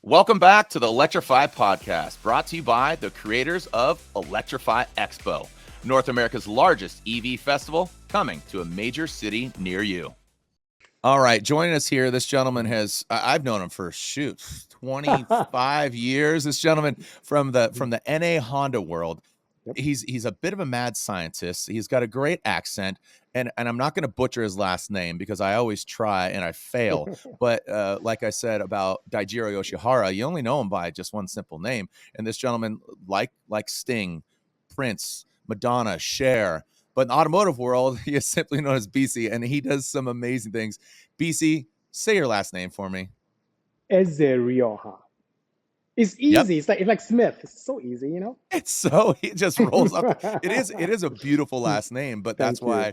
Welcome back to the Electrify Podcast, brought to you by the creators of Electrify Expo, North America's largest EV festival, coming to a major city near you. All right, joining us here, this gentleman I've known him for 25 years. This gentleman from the NA Honda world. Yep. He's a bit of a mad scientist. He's got a great accent, and I'm not going to butcher his last name because I always try and I fail. But like I said about Daijiro Yoshihara, you only know him by just one simple name. And this gentleman, like Sting, Prince, Madonna, Cher, but in the automotive world, he is simply known as Bisi, and he does some amazing things. Bisi, say your last name for me. Ezerioha. It's easy. Yep. It's like Smith. It's so easy, you know. It just rolls up. It is a beautiful last name, but that's why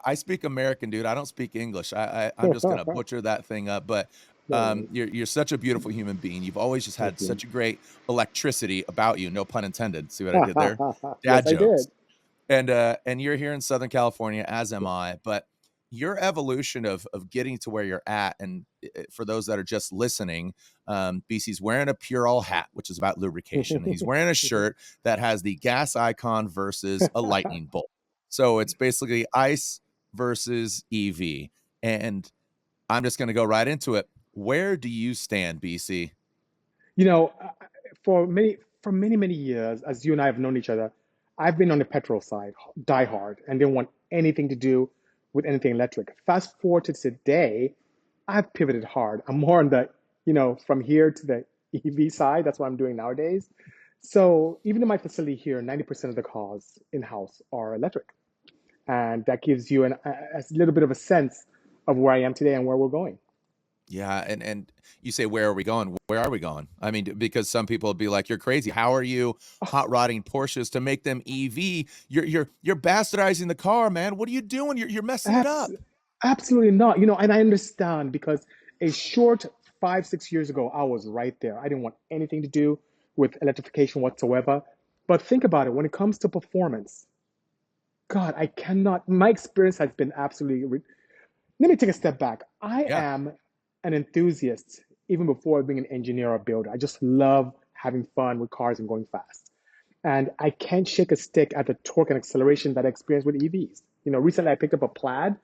I speak American, dude. I don't speak English. I'm just gonna butcher that thing up. But you're such a beautiful human being. You've always just had such a great electricity about you. No pun intended. See what I did there? Dad jokes. And you're here in Southern California, as am I. But your evolution of getting to where you're at, and for those that are just listening, BC's wearing a Pure All hat, which is about lubrication. He's wearing a shirt that has the gas icon versus a lightning bolt. So it's basically ICE versus EV. And I'm just going to go right into it. Where do you stand, BC? You know, for many years, as you and I have known each other, I've been on the petrol side, die hard, and didn't want anything to do with anything electric. Fast forward to today, I've pivoted hard. I'm more on the, from here to the EV side. That's what I'm doing nowadays. So even in my facility here, 90% of the cars in-house are electric. And that gives you a little bit of a sense of where I am today and where we're going. Yeah, and you say, where are we going? Where are we going? I mean, because some people will be like, you're crazy. How are you hot rodding Porsches to make them EV? You're bastardizing the car, man. What are you doing? You're messing it up. Absolutely not. And I understand because a short 5-6 years ago, I was right there. I didn't want anything to do with electrification whatsoever. But think about it. When it comes to performance, God, I cannot. My experience has been absolutely. Let me take a step back. I am an enthusiast even before being an engineer or builder. I just love having fun with cars and going fast. And I can't shake a stick at the torque and acceleration that I experience with EVs. Recently I picked up a Plaid,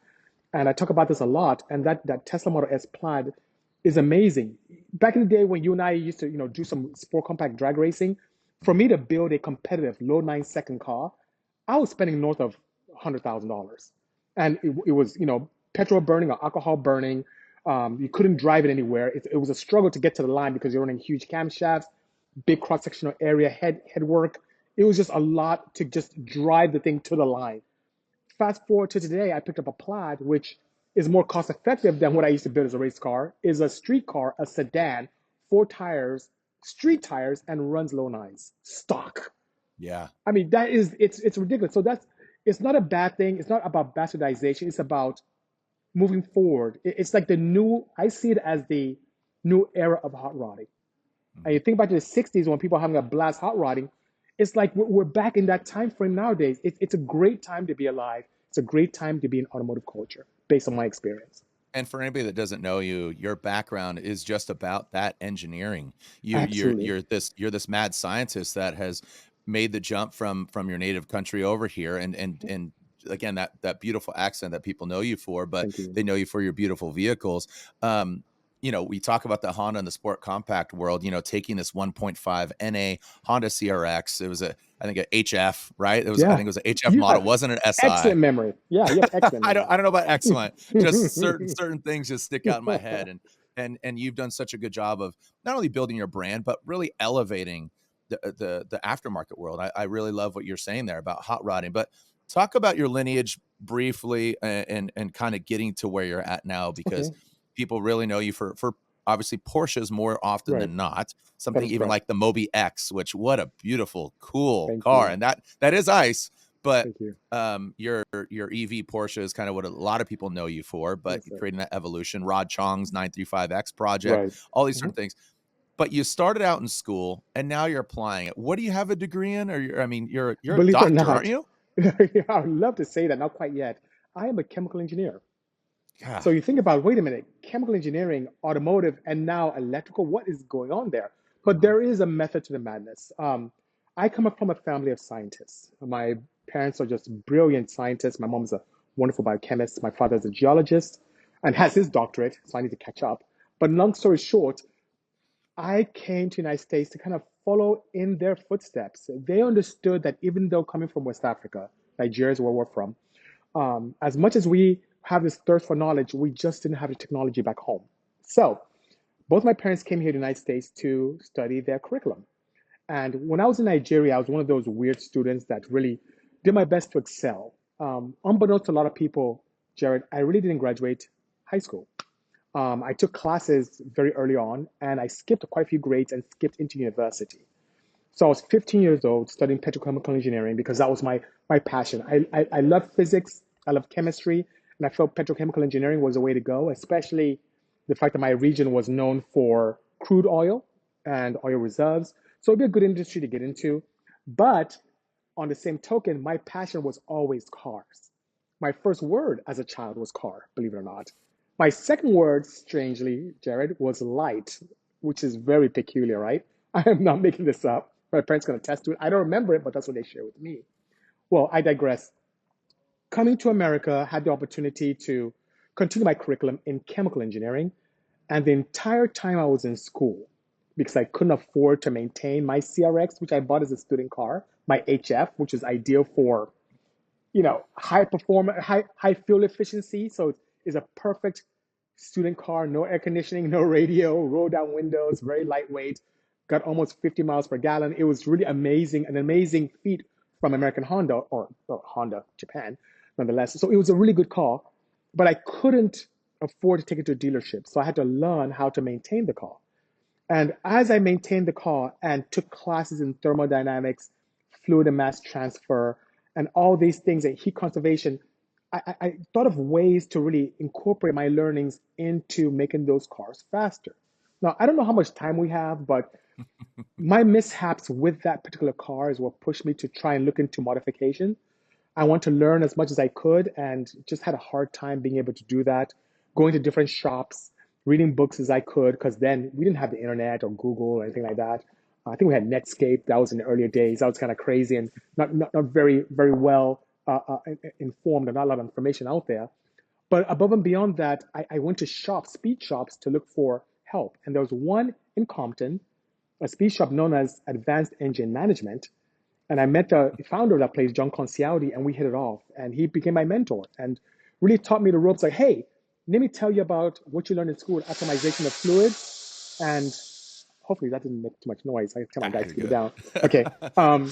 and I talk about this a lot, and that Tesla Model S Plaid is amazing. Back in the day when you and I used to, do some sport compact drag racing, for me to build a competitive low 9-second car, I was spending north of $100,000. And it was, petrol burning or alcohol burning. You couldn't drive it anywhere. It was a struggle to get to the line because you're running huge camshafts, big cross-sectional area, head work. It was just a lot to just drive the thing to the line. Fast forward to today, I picked up a Plaid, which is more cost-effective than what I used to build as a race car, is a street car, a sedan, 4 tires, street tires, and runs low 9s, stock. Yeah. I mean, it's ridiculous. So it's not a bad thing. It's not about bastardization. It's about moving forward. It's like I see it as the new era of hot rodding. And you think back to the 60s when people were having a blast hot rodding, it's like we're back in that time frame nowadays. It's a great time to be alive. It's a great time to be in automotive culture, based on my experience. And for anybody that doesn't know you, your background is just about that engineering. You're this mad scientist that has made the jump from your native country over here, and again, that beautiful accent that people know you for, but they know you for your beautiful vehicles. We talk about the Honda and the sport compact world, taking this 1.5 NA Honda CRX. It was I think a HF, right? I think it was an HF model. It wasn't an SI. Excellent memory. Yeah, you have excellent memory. I don't know about excellent. Just certain things just stick out in my head. And you've done such a good job of not only building your brand, but really elevating the aftermarket world. I really love what you're saying there about hot rodding. But talk about your lineage briefly and kind of getting to where you're at now, because people really know you for obviously Porsches more often than not. Something even like the Moby X, which what a beautiful, cool car. And that is ICE, but your EV Porsche is kind of what a lot of people know you for, but creating that evolution, Rod Chong's 935X project, all these certain things. But you started out in school and now you're applying it. What do you have a degree in? Or you're a doctor, aren't you? I would love to say that, not quite yet. I am a chemical engineer. God. So you think about, wait a minute, chemical engineering, automotive, and now electrical, what is going on there? But Mhm. there is a method to the madness. I come up from a family of scientists. My parents are just brilliant scientists. My mom's a wonderful biochemist. My father's a geologist and has his doctorate, so I need to catch up. But long story short, I came to the United States to kind of follow in their footsteps. They understood that even though coming from West Africa, Nigeria is where we're from, as much as we have this thirst for knowledge, we just didn't have the technology back home. So both my parents came here to the United States to study their curriculum. And when I was in Nigeria, I was one of those weird students that really did my best to excel. Unbeknownst to a lot of people, Jarod, I really didn't graduate high school. I took classes very early on, and I skipped quite a few grades and skipped into university. So I was 15 years old studying petrochemical engineering because that was my passion. I love physics, I love chemistry, and I felt petrochemical engineering was the way to go, especially the fact that my region was known for crude oil and oil reserves. So it'd be a good industry to get into. But on the same token, my passion was always cars. My first word as a child was car, believe it or not. My second word, strangely, Jarod, was light, which is very peculiar, right? I am not making this up. My parents can attest to it. I don't remember it, but that's what they share with me. Well, I digress. Coming to America, had the opportunity to continue my curriculum in chemical engineering. And the entire time I was in school, because I couldn't afford to maintain my CRX, which I bought as a student car, my HF, which is ideal for high performance, high fuel efficiency. So it's a perfect student car, no air conditioning, no radio, roll down windows, very lightweight, got almost 50 miles per gallon. It was really amazing, an amazing feat from American Honda or Honda Japan, nonetheless. So it was a really good car, but I couldn't afford to take it to a dealership. So I had to learn how to maintain the car. And as I maintained the car and took classes in thermodynamics, fluid and mass transfer, and all these things, and heat conservation, I thought of ways to really incorporate my learnings into making those cars faster. Now, I don't know how much time we have, but my mishaps with that particular car is what pushed me to try and look into modification. I want to learn as much as I could and just had a hard time being able to do that, going to different shops, reading books as I could, because then we didn't have the internet or Google or anything like that. I think we had Netscape. That was in the earlier days. That was kind of crazy and not very, very well informed and not a lot of information out there. But above and beyond that, I went to shops, speed shops, to look for help. And there was one in Compton, a speed shop known as Advanced Engine Management, and I met the founder of that place, John Concialdi, and we hit it off. And he became my mentor and really taught me the ropes like, hey, let me tell you about what you learned in school, atomization of fluids. And hopefully that didn't make too much noise. I tell my guys You're to keep it good. down. Okay.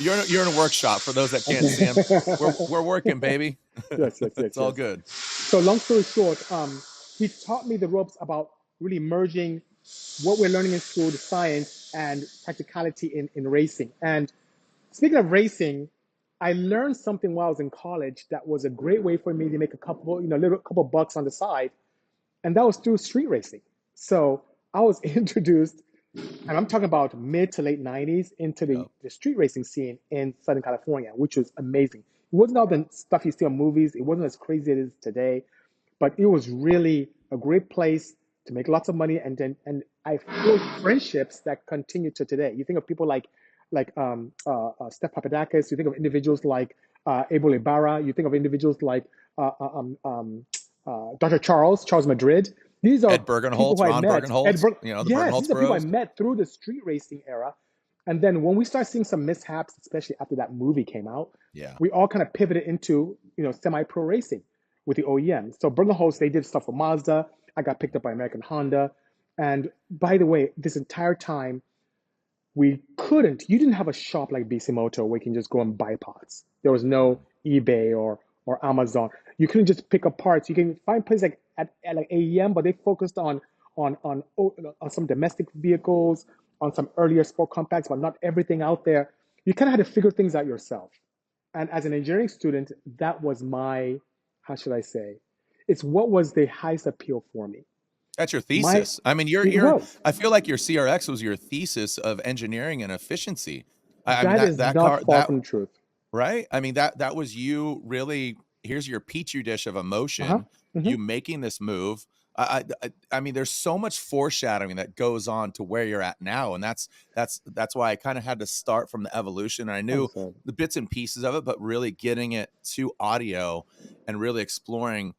You're in a workshop for those that can't see him. We're working, baby. Yes, yes, yes, It's all yes. good. So long story short, he taught me the ropes about really merging what we're learning in school, the science, and practicality in racing. And speaking of racing, I learned something while I was in college that was a great way for me to make a couple, little couple bucks on the side, and that was through street racing. So I was introduced, and I'm talking about mid to late 90s, into the, Yep. the street racing scene in Southern California, which was amazing. It wasn't all the stuff you see on movies. It wasn't as crazy as it is today, but it was really a great place to make lots of money, and I forged friendships that continue to today. You think of people like Steph Papadakis. You think of individuals like Abel Ibarra. You think of individuals like uh, uh, um, um, Dr. Charles Madrid. These are Ed people who Bergenholtz, I Ron met. Bergenholtz, the Yes, Bergenholtz these are people I bros. met through the street racing era. And then when we start seeing some mishaps, especially after that movie came out, Yeah. we all kind of pivoted into semi-pro racing with the OEM. So Bergenholtz, they did stuff for Mazda. I got picked up by American Honda. And by the way, this entire time, you didn't have a shop like Bisimoto where you can just go and buy parts. There was no eBay or Amazon. You couldn't just pick up parts. You can find places like at like AEM, but they focused on some domestic vehicles, on some earlier sport compacts, but not everything out there. You kind of had to figure things out yourself. And as an engineering student, that was my, how should I say, it's what was the highest appeal for me. That's your My, thesis. I mean, it was. I feel like your CRX was your thesis of engineering and efficiency. I mean That is that not car far that from the truth. right? I mean that was you really here's your petri dish of Uh-huh. emotion, Hmm. you making this move. I mean, there's so much foreshadowing that goes on to where you're at now, and that's why I kind of had to start from the evolution. And I knew Understood. the bits and pieces of it, but really getting it to audio and really exploring.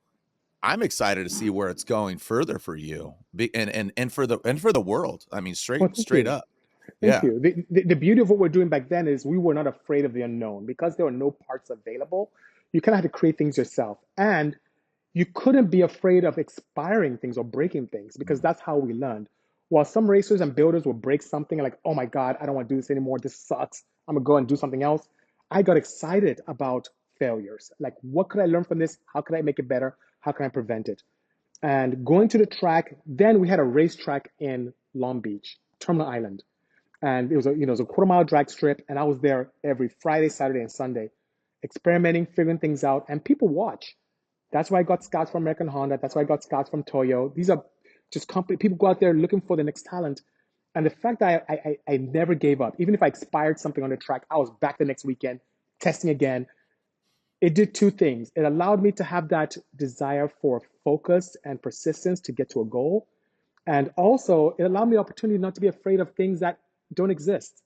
I'm excited to see where it's going further for you, and for the world. I mean, Well, thank straight you. up, Thank yeah. you. The beauty of what we're doing back then is we were not afraid of the unknown because there were no parts available. You kind of had to create things yourself. And you couldn't be afraid of expiring things or breaking things because Mm, that's how we learned. While some racers and builders will break something like, oh my God, I don't want to do this anymore. This sucks. I'm going to go and do something else. I got excited about failures. Like, what could I learn from this? How could I make it better? How can I prevent it? And going to the track, then we had a racetrack in Long Beach, Terminal Island. And it was a quarter-mile drag strip. And I was there every Friday, Saturday, and Sunday, experimenting, figuring things out. And people watch. That's why I got scouts from American Honda. That's why I got scouts from Toyo. These are just company people go out there looking for the next talent. And the fact that I never gave up, even if I expired something on the track, I was back the next weekend testing again. It did two things. It allowed me to have that desire for focus and persistence to get to a goal. And also, it allowed me the opportunity not to be afraid of things that don't exist.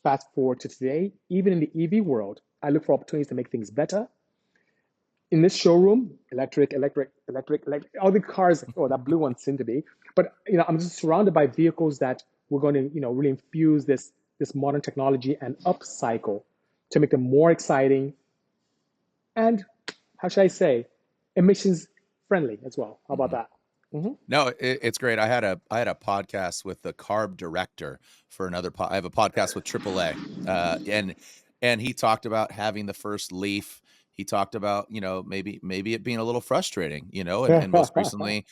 Fast forward to today, even in the EV world, I look for opportunities to make things better, in this showroom, electric, all the cars, oh, that blue one seemed to be. But I'm just surrounded by vehicles that we're going to, really infuse this modern technology and upcycle to make them more exciting and, how should I say, emissions friendly as well. How about mhm. that? Hmm. No, it's great. I had a podcast with the carb director for another. I have a podcast with AAA, and he talked about having the first Leaf. He talked about maybe it being a little frustrating, and most recently,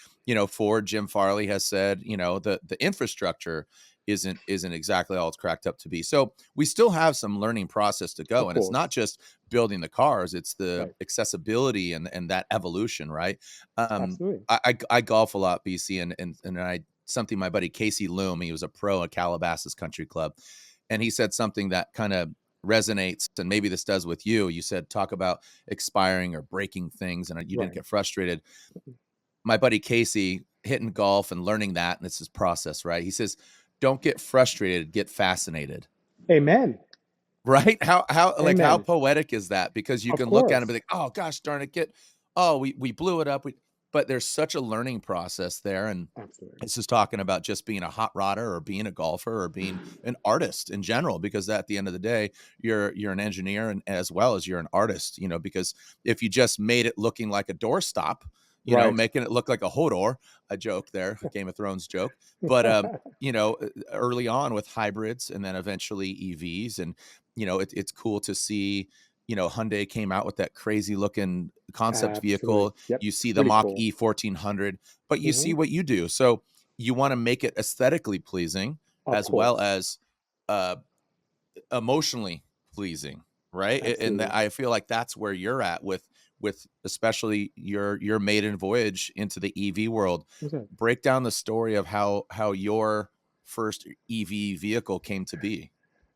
Ford Jim Farley has said the infrastructure isn't exactly all it's cracked up to be. So we still have some learning process to go, Of and it's not course. just building the cars; it's the Right. accessibility and that evolution, right? Um, Absolutely. I golf a lot, BC, and I something my buddy Casey Loom, he was a pro at Calabasas Country Club, and he said something that kind of resonates, and maybe this does with you. You said talk about expiring or breaking things, and you didn't Right. get frustrated. My buddy Casey hitting golf and learning that, and it's his process, right? He says, "Don't get frustrated, get fascinated." Amen. Right? How Amen. poetic is that? Because you Of can look at it and be course. like, "Oh gosh darn it, we blew it up." But there's such a learning process there, and Absolutely. it's just talking about just being a hot rodder or being a golfer or being an artist in general, because at the end of the day, you're an engineer and as well as you're an artist, because if you just made it looking like a doorstop, Right. making it look like a Hodor, a joke there, a Game of Thrones joke. But early on with hybrids and then eventually EVs, and it's cool to see. Hyundai came out with that crazy looking concept Absolutely. vehicle. Yep. You see the Really Mach cool. E 1400, but you Hmm. see what you do. So you want to make it aesthetically pleasing Of as well course. as uh, emotionally pleasing, right? And Absolutely. I feel like that's where you're at with especially your maiden voyage into the EV world. Okay. Break down the story of how your first EV vehicle came to be.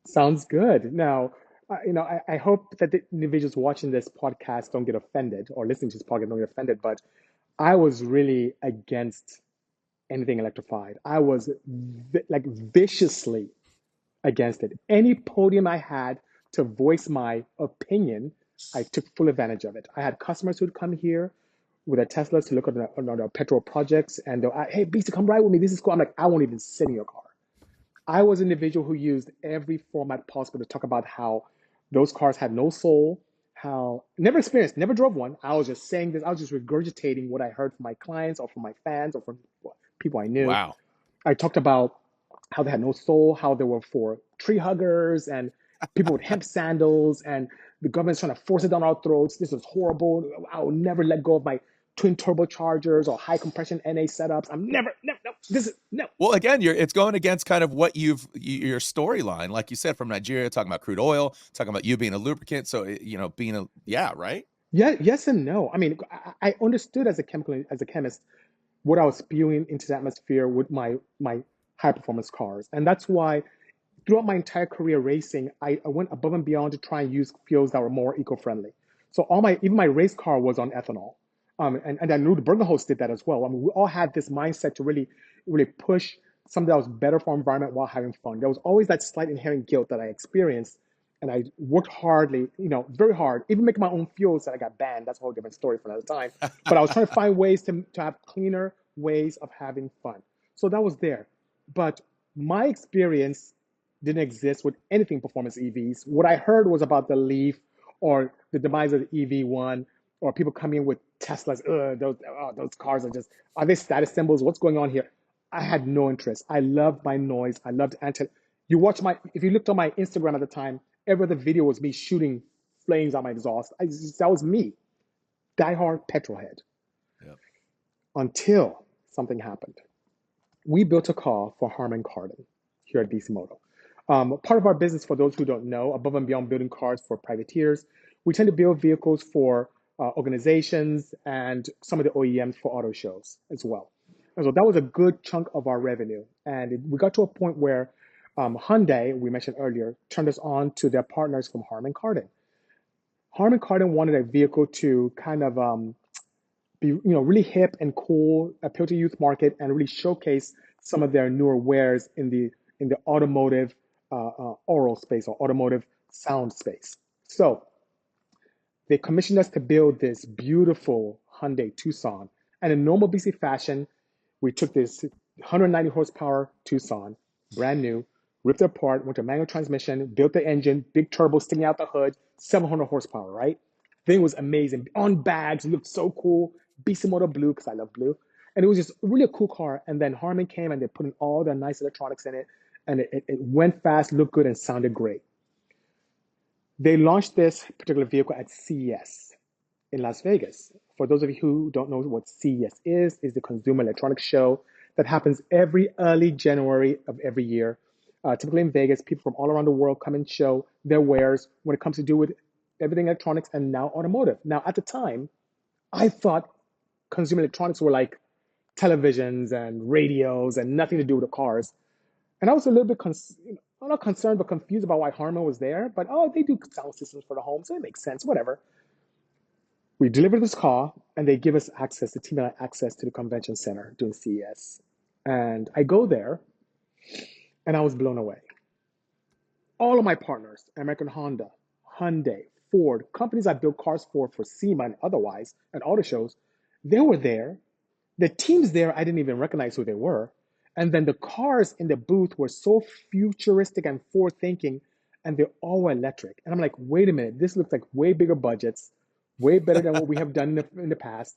Sounds good. Now, I hope that the individuals watching this podcast don't get offended or listening to this podcast don't get offended, but I was really against anything electrified. I was like viciously against it. Any podium I had to voice my opinion, I took full advantage of it. I had customers who'd come here with their Teslas to look at their petrol projects, and they'll, hey, Bisi, come ride with me. This is cool. I'm like, I won't even sit in your car. I was an individual who used every format possible to talk about how those cars had no soul, how never experienced, never drove one. I was just saying this, I was just regurgitating what I heard from my clients or from my fans or from people I knew. Wow. I talked about how they had no soul, how they were for tree huggers and people with hemp sandals, and the government's trying to force it down our throats. This is horrible. I will never let go of my twin turbochargers or high compression NA setups. I'm never, no, no, this is, no. Well, again, it's going against kind of what your storyline, like you said, from Nigeria, talking about crude oil, talking about you being a lubricant. So, being yeah, right. Yeah, yes and no. I mean, I understood as a chemist, what I was spewing into the atmosphere with my high performance cars, and that's why throughout my entire career racing, I went above and beyond to try and use fuels that were more eco friendly. So even my race car was on ethanol. And I knew the burger host did that as well. I mean, we all had this mindset to really push something that was better for our environment while having fun. There was always that slight inherent guilt that I experienced, and I worked hardly, very hard, even making my own fuels that I got banned. That's a whole different story for another time. But I was trying to find ways to have cleaner ways of having fun. So that was there. But my experience didn't exist with anything performance EVs. What I heard was about the Leaf or the demise of the EV1 or people coming in with Teslas. Those cars are they status symbols? What's going on here? I had no interest. I loved my noise. I loved if you looked on my Instagram at the time, every other video was me shooting flames on my exhaust. That was me, diehard petrolhead. Yep. Until something happened. We built a car for Harman Kardon here at Bisimoto. Part of our business, for those who don't know, above and beyond building cars for privateers, we tend to build vehicles for organizations and some of the OEMs for auto shows as well. And so that was a good chunk of our revenue. And we got to a point where Hyundai, we mentioned earlier, turned us on to their partners from Harman Kardon. Harman Kardon wanted a vehicle to kind of be really hip and cool, appeal to youth market, and really showcase some of their newer wares in the automotive oral space or automotive sound space. So they commissioned us to build this beautiful Hyundai Tucson. And in normal BC fashion, we took this 190 horsepower Tucson, brand new, ripped it apart, went to manual transmission, built the engine, big turbo sticking out the hood, 700 horsepower, right? Thing was amazing. On bags, it looked so cool. Bisimoto blue, because I love blue. And it was just really a cool car. And then Harman came and they put in all the nice electronics in it. And it went fast, looked good, and sounded great. They launched this particular vehicle at CES in Las Vegas. For those of you who don't know what CES is the Consumer Electronics Show that happens every early January of every year. Typically in Vegas, people from all around the world come and show their wares when it comes to do with everything electronics and now automotive. Now, at the time, I thought consumer electronics were like televisions and radios and nothing to do with the cars. And I was a little bit, I'm not concerned, but confused about why Harman was there. But they do sound systems for the home, so it makes sense, whatever. We deliver this car, and they give us access, the team and I access to the convention center during CES. And I go there, and I was blown away. All of my partners, American Honda, Hyundai, Ford, companies I built cars for SEMA and otherwise, and auto shows, they were there. The teams there, I didn't even recognize who they were. And then the cars in the booth were so futuristic and forward-thinking, and they all were electric. And I'm like, wait a minute, this looks like way bigger budgets, way better than what we have done in the past.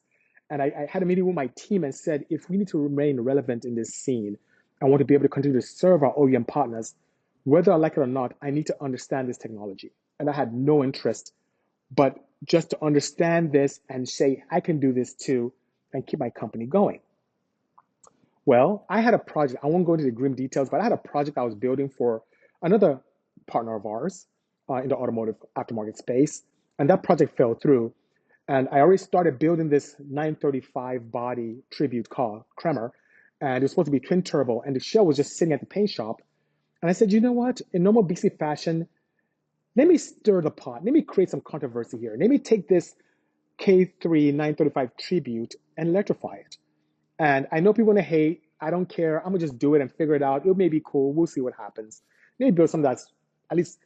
And I had a meeting with my team and said, if we need to remain relevant in this scene, I want to be able to continue to serve our OEM partners, whether I like it or not, I need to understand this technology. And I had no interest, but just to understand this and say, I can do this too, and keep my company going. Well, I had a project, I won't go into the grim details, but I had a project I was building for another partner of ours in the automotive aftermarket space. And that project fell through. And I already started building this 935 body tribute car, Kremer. And it was supposed to be twin turbo. And the shell was just sitting at the paint shop. And I said, you know what? In normal BC fashion, let me stir the pot. Let me create some controversy here. Let me take this K3 935 tribute and electrify it. And I know people want to hate. I don't care. I'm going to just do it and figure it out. It may be cool. We'll see what happens. Let me build something that's at least,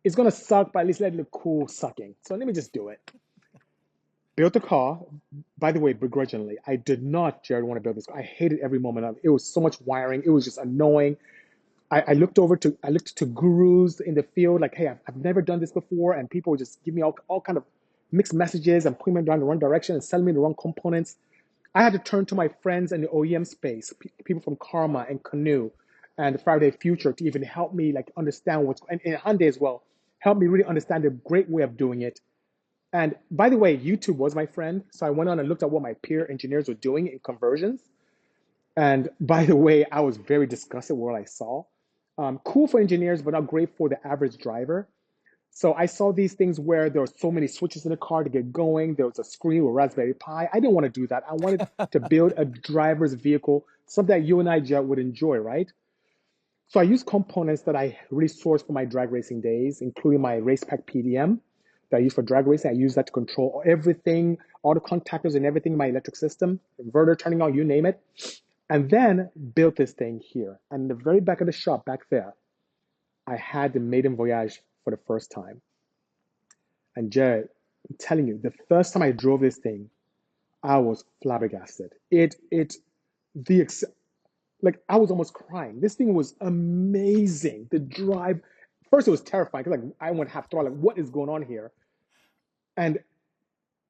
it's going to suck, but at least let it look cool sucking. So let me just do it. Built the car. By the way, begrudgingly. I did not, Jarod, want to build this car. I hated every moment of it. It was so much wiring. It was just annoying. I looked to gurus in the field, like, hey, I've never done this before. And people would just give me all kind of mixed messages and point me down the wrong direction and selling me the wrong components. I had to turn to my friends in the OEM space, people from Karma and Canoe and Friday Future to even help me like understand and Hyundai as well, help me really understand the great way of doing it. And by the way, YouTube was my friend. So I went on and looked at what my peer engineers were doing in conversions. And by the way, I was very disgusted with what I saw. Cool for engineers, but not great for the average driver. So I saw these things where there were so many switches in the car to get going. There was a screen with Raspberry Pi. I didn't want to do that. I wanted to build a driver's vehicle, something that you and I, Jet, would enjoy, right? So I used components that I really sourced from my drag racing days, including my race pack PDM, that I use for drag racing. I use that to control everything, all the contactors and everything in my electric system, inverter turning on, you name it. And then built this thing here. And in the very back of the shop back there, I had the maiden voyage for the first time. And Jared, I'm telling you, the first time I drove this thing, I was flabbergasted. The like I was almost crying. This thing was amazing. The drive, first it was terrifying because like I went half throttle. Like, what is going on here? And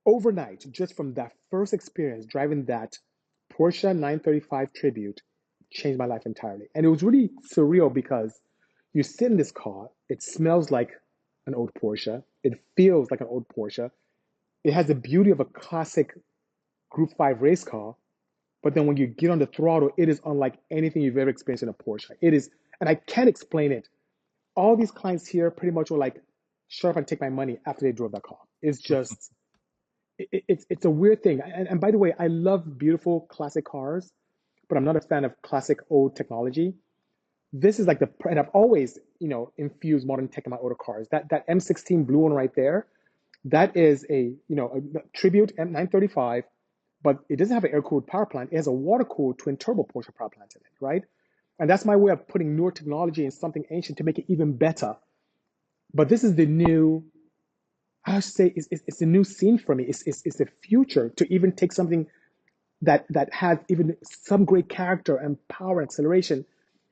overnight, just from that first experience driving that Porsche 935 Tribute, changed my life entirely. And it was really surreal because you sit in this car, it smells like an old Porsche, it feels like an old Porsche. It has the beauty of a classic Group 5 race car, but then when you get on the throttle, it is unlike anything you've ever experienced in a Porsche. It is, and I can't explain it. All these clients here pretty much were like, shut up and take my money after they drove that car. It's just, it's a weird thing. And by the way, I love beautiful classic cars, but I'm not a fan of classic old technology. This is like and I've always, infused modern tech in my older cars. That M16 blue one right there, that is a Tribute M935, but it doesn't have an air-cooled power plant. It has a water-cooled twin-turbo Porsche power plant in it, right? And that's my way of putting newer technology in something ancient to make it even better. But this is the new, I should say, it's a new scene for me. It's the future to even take something that has even some great character and power and acceleration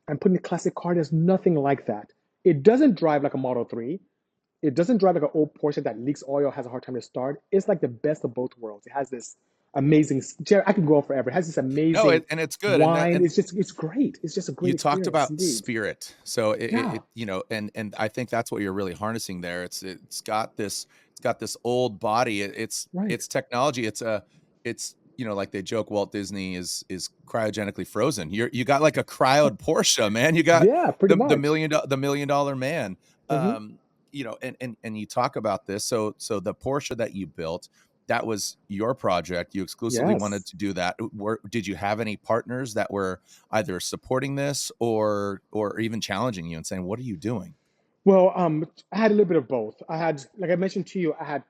and put in a classic car. There's nothing like that. It doesn't drive like a Model 3. It doesn't drive like an old Porsche that leaks oil, has a hard time to start. It's like the best of both worlds. It has this amazing, Jared, I could go on forever. It has this No, amazing and it's good. wine. It's great. It's just a great You talked experience about indeed. spirit. So Yeah, and I think that's what you're really harnessing there. It's got this old body. right. It's technology. It's like they joke Walt Disney is cryogenically frozen. You got like a cryoed Porsche, man. You got Yeah, pretty much. the $1 million man. Hmm. Um, and you talk about this. So the Porsche that you built, that was your project. You exclusively wanted Yes. to do that. Did you have any partners that were either supporting this or even challenging you and saying, "What are you doing?" Well, I had a little bit of both. I had, like I mentioned to you, I had,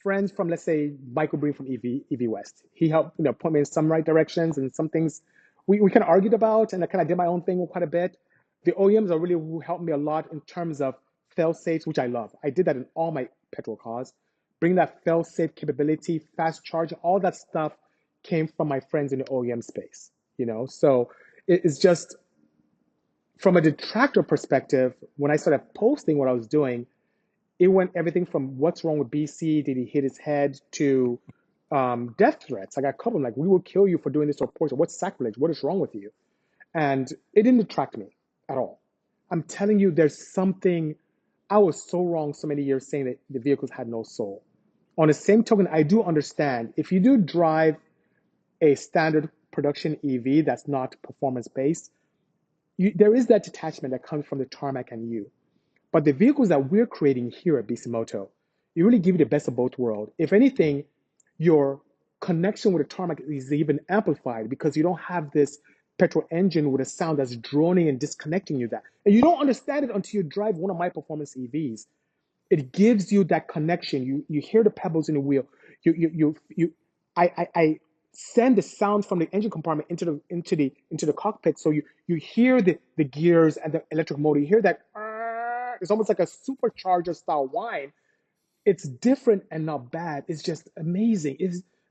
friends from, let's say, Michael Breen from EV West. He helped, point me in some right directions and some things we kind of argued about, and I kind of did my own thing quite a bit. The OEMs are really who helped me a lot in terms of fail safes, which I love. I did that in all my petrol cars. Bring that fail safe capability, fast charge, all that stuff came from my friends in the OEM space. So it's just from a detractor perspective, when I started posting what I was doing, it went everything from what's wrong with BC, did he hit his head, to death threats. I got a couple like, we will kill you for doing this to a Porsche. What's sacrilege? What is wrong with you? And it didn't attract me at all. I'm telling you, there's something, I was so wrong so many years saying that the vehicles had no soul. On the same token, I do understand if you do drive a standard production EV that's not performance based, there is that detachment that comes from the tarmac and you. But the vehicles that we're creating here at Bisimoto, you really give you the best of both worlds. If anything, your connection with the tarmac is even amplified because you don't have this petrol engine with a sound that's droning and disconnecting you that. And you don't understand it until you drive one of my performance EVs. It gives you that connection. You hear the pebbles in the wheel. You I send the sound from the engine compartment into the cockpit, so you hear the gears and the electric motor. You hear that. It's almost like a supercharger style whine. It's different and not bad. It's just amazing.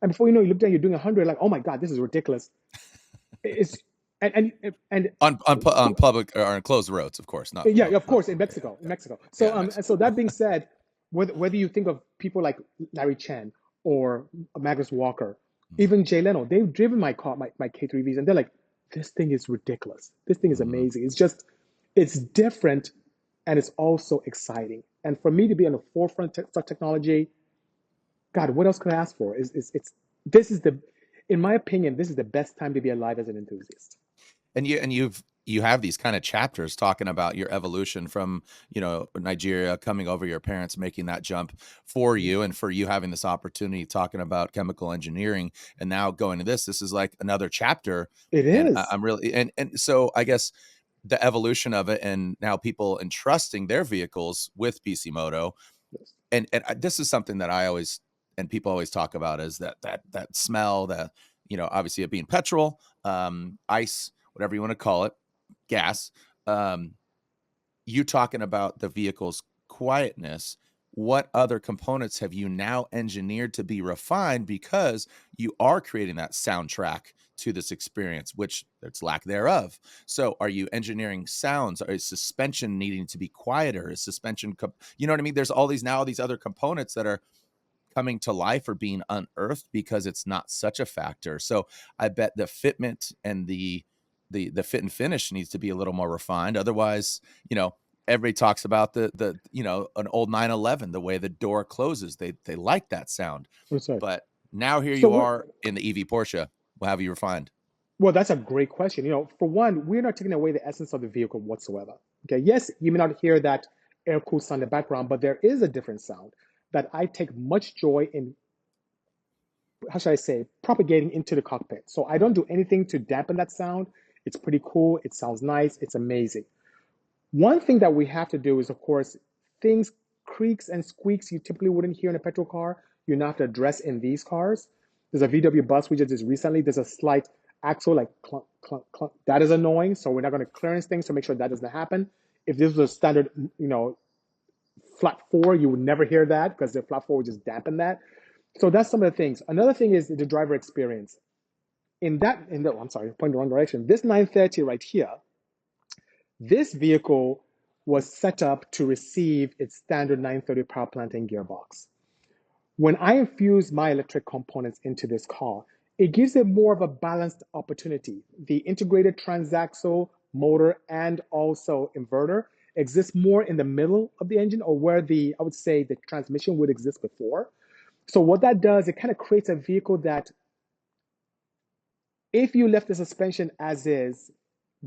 And before you know, you look down, you're doing 100, like, oh my god, this is ridiculous. It's and On public or on closed roads, of course, not yeah, not of not course, in yeah, Mexico, in yeah, Mexico. yeah, So, in and so Mexico. that being said, whether you think of people like Larry Chen or Magnus Walker, Mhm. even Jay Leno, they've driven my car, my K3Vs, and they're like, this thing is ridiculous. This thing is Mhm. amazing. It's different, and it's also exciting. And for me to be on the forefront of technology, God, what else could I ask for? This is the, in my opinion, this is the best time to be alive as an enthusiast. You have these kind of chapters talking about your evolution from, Nigeria, coming over, your parents making that jump for Mhm. you, and for you having this opportunity, talking about chemical engineering, and now going to this is like another chapter. It And is. I'm really, and so I guess the evolution of it, and now people entrusting their vehicles with Bisimoto, Yes. This is something that I always and people always talk about is that smell, that, obviously it being petrol, ice, whatever you want to call it, gas. Um, you talking about the vehicle's quietness. What other components have you now engineered to be refined because you are creating that soundtrack to this experience, which there's lack thereof? So, are you engineering sounds? Or is suspension needing to be quieter? Is suspension, you know what I mean? There's all these other components that are coming to life or being unearthed because it's not such a factor. So I bet the fitment and the fit and finish needs to be a little more refined. Otherwise, everybody talks about an old 911, the way the door closes. They like that sound. That's right. But now here So you we're, are in the EV Porsche. Well, have you refined? well, that's a great question. For one, we're not taking away the essence of the vehicle whatsoever. Okay, yes, you may not hear that air cooled sound in the background, but there is a different sound that I take much joy in, how should I say, propagating into the cockpit. So I don't do anything to dampen that sound. It's pretty cool. It sounds nice. It's amazing. One thing that we have to do is, of course, things, creaks and squeaks you typically wouldn't hear in a petrol car, you now have to address in these cars. There's a VW bus we just did recently. There's a slight axle like clunk, clunk, clunk. That is annoying. So we're not going to clearance things to make sure that doesn't happen. If this was a standard, flat four, you would never hear that because the flat four would just dampen that. So that's some of the things. Another thing is the driver experience. I'm sorry, pointing the wrong direction. This 930 right here, this vehicle was set up to receive its standard 930 power plant and gearbox. When I infuse my electric components into this car, it gives it more of a balanced opportunity. The integrated transaxle motor and also inverter exists more in the middle of the engine, or where I would say the transmission would exist before. So what that does, it kind of creates a vehicle that, if you left the suspension as is,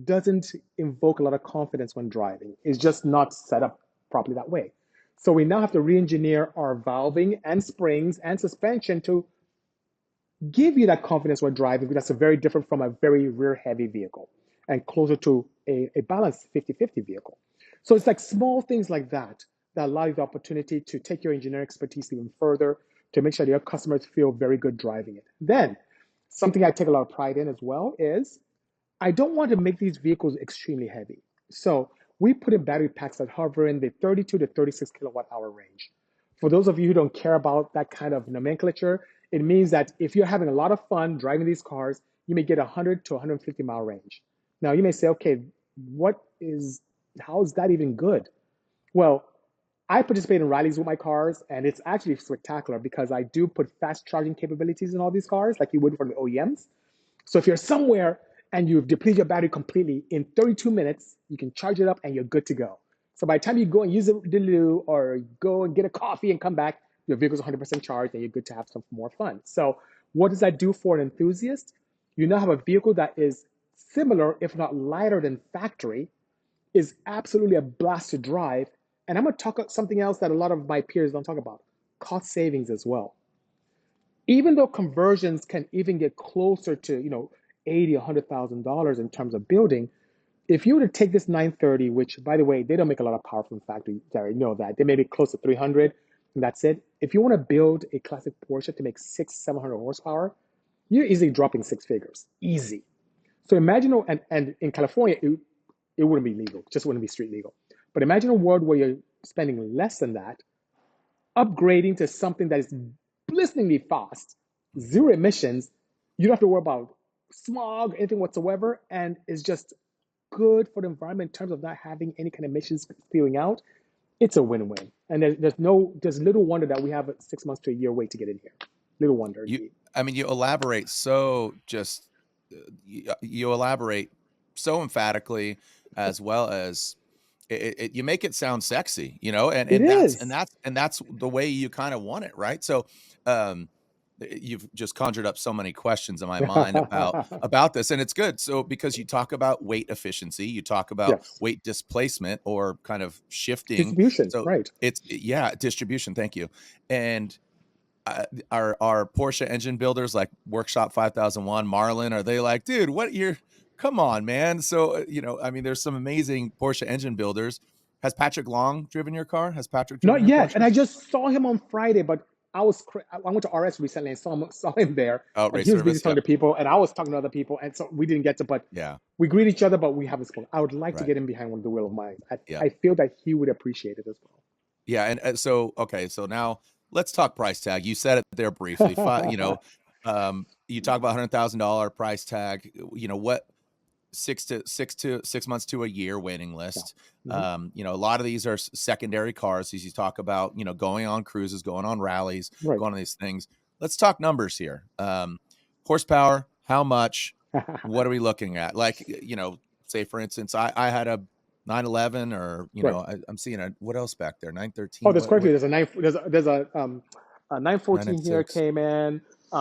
doesn't invoke a lot of confidence when driving. It's just not set up properly that way. So we now have to re-engineer our valving and springs and suspension to give you that confidence when driving. That's very different from a very rear-heavy vehicle and closer to a balanced 50-50 vehicle. So it's like small things like that that allow you the opportunity to take your engineering expertise even further to make sure that your customers feel very good driving it. Then, something I take a lot of pride in as well is I don't want to make these vehicles extremely heavy. So we put in battery packs that hover in the 32 to 36 kilowatt hour range. For those of you who don't care about that kind of nomenclature, it means that if you're having a lot of fun driving these cars, you may get 100 to 150-mile range. Now you may say, okay, how is that even good? Well, I participate in rallies with my cars, and it's actually spectacular because I do put fast charging capabilities in all these cars, like you would from the OEMs. So if you're somewhere and you've depleted your battery completely, in 32 minutes, you can charge it up and you're good to go. So by the time you go and use the loo or go and get a coffee and come back, your vehicle's 100% charged and you're good to have some more fun. So what does that do for an enthusiast? You now have a vehicle that is similar, if not lighter than factory, is absolutely a blast to drive. And I'm going to talk about something else that a lot of my peers don't talk about, cost savings as well. Even though conversions can even get closer to, $80,000, $100,000 in terms of building, if you were to take this 930, which by the way, they don't make a lot of power from factory, Jarod, you know that. They may be close to 300, and that's it. If you want to build a classic Porsche to make 700 horsepower, you're easily dropping six figures. Easy. So imagine, and in California, it wouldn't be legal, just wouldn't be street legal. But imagine a world where you're spending less than that, upgrading to something that is blisteringly fast, zero emissions. You don't have to worry about smog, anything whatsoever, and it's just good for the environment in terms of not having any kind of emissions spewing out. It's a win-win, and there's little wonder that we have a 6 months to a year wait to get in here. Little wonder You, indeed. I mean, you elaborate so just you elaborate so emphatically, as well as you make it sound sexy, and It is. that's the way you kind of want it, right? So, um, you've just conjured up so many questions in my mind about this, and it's good. So because you talk about weight efficiency, you talk about Yes. weight displacement or kind of shifting. Distribution, So right? yeah, distribution. Thank you. And our Porsche engine builders like Workshop 5001, Marlin, are they like, dude, come on, man. So, I mean, there's some amazing Porsche engine builders. Has Patrick Long driven your car? Has Patrick driven Not your yet. And Porsche? I just saw him on Friday, but I went to RS recently and saw him there, Oh, and race he was busy service. talking Yep. to people, and I was talking to other people, and so we didn't get to. But Yeah. we greet each other, but we haven't spoken. I would like to Right. get him behind one of the wheel of mine. Yeah. I feel that he would appreciate it as Yeah. And so, okay. So now let's talk price tag. You said it there briefly. well. You talk about $100,000 price tag. What 6 months to a year waiting Yeah. list. Mhm. A lot of these are secondary cars. As you talk about, going on cruises, going on rallies, Right. going on these things. Let's talk numbers here. Horsepower, how much? What are we looking at? Like, say for instance, I had a 911, or Right. I'm seeing what else back there? Oh, 913. there's quite a few. There's a 914 here 996. came in.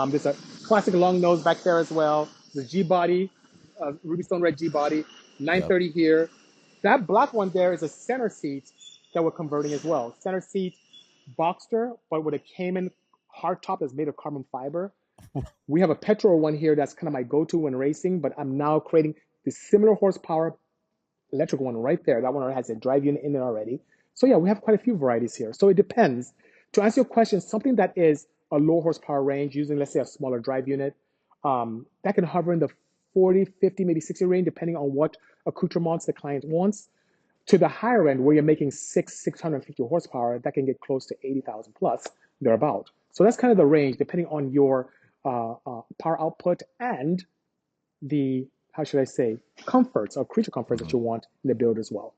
There's a classic long nose back there as well. The G body, ruby stone red G body. Yep. 930 here. That black one there is a center seat that we're converting as well. Center seat, Boxster, but with a Cayman hard top that's made of carbon fiber. We have a petrol one here that's kind of my go-to when racing, but I'm now creating the similar horsepower electric one right there. That one has a drive unit in it already. So yeah, we have quite a few varieties here. So it depends. To answer your question, something that is a low horsepower range using, let's say, a smaller drive unit, that can hover in the 40, 50, maybe 60 range, depending on what accoutrements the client wants. To the higher end, where you're making 650 horsepower, that can get close to 80,000 plus, thereabout. So that's kind of the range, depending on your power output and the, how should I say, comforts or creature comforts that Mhm. you want in the build as well.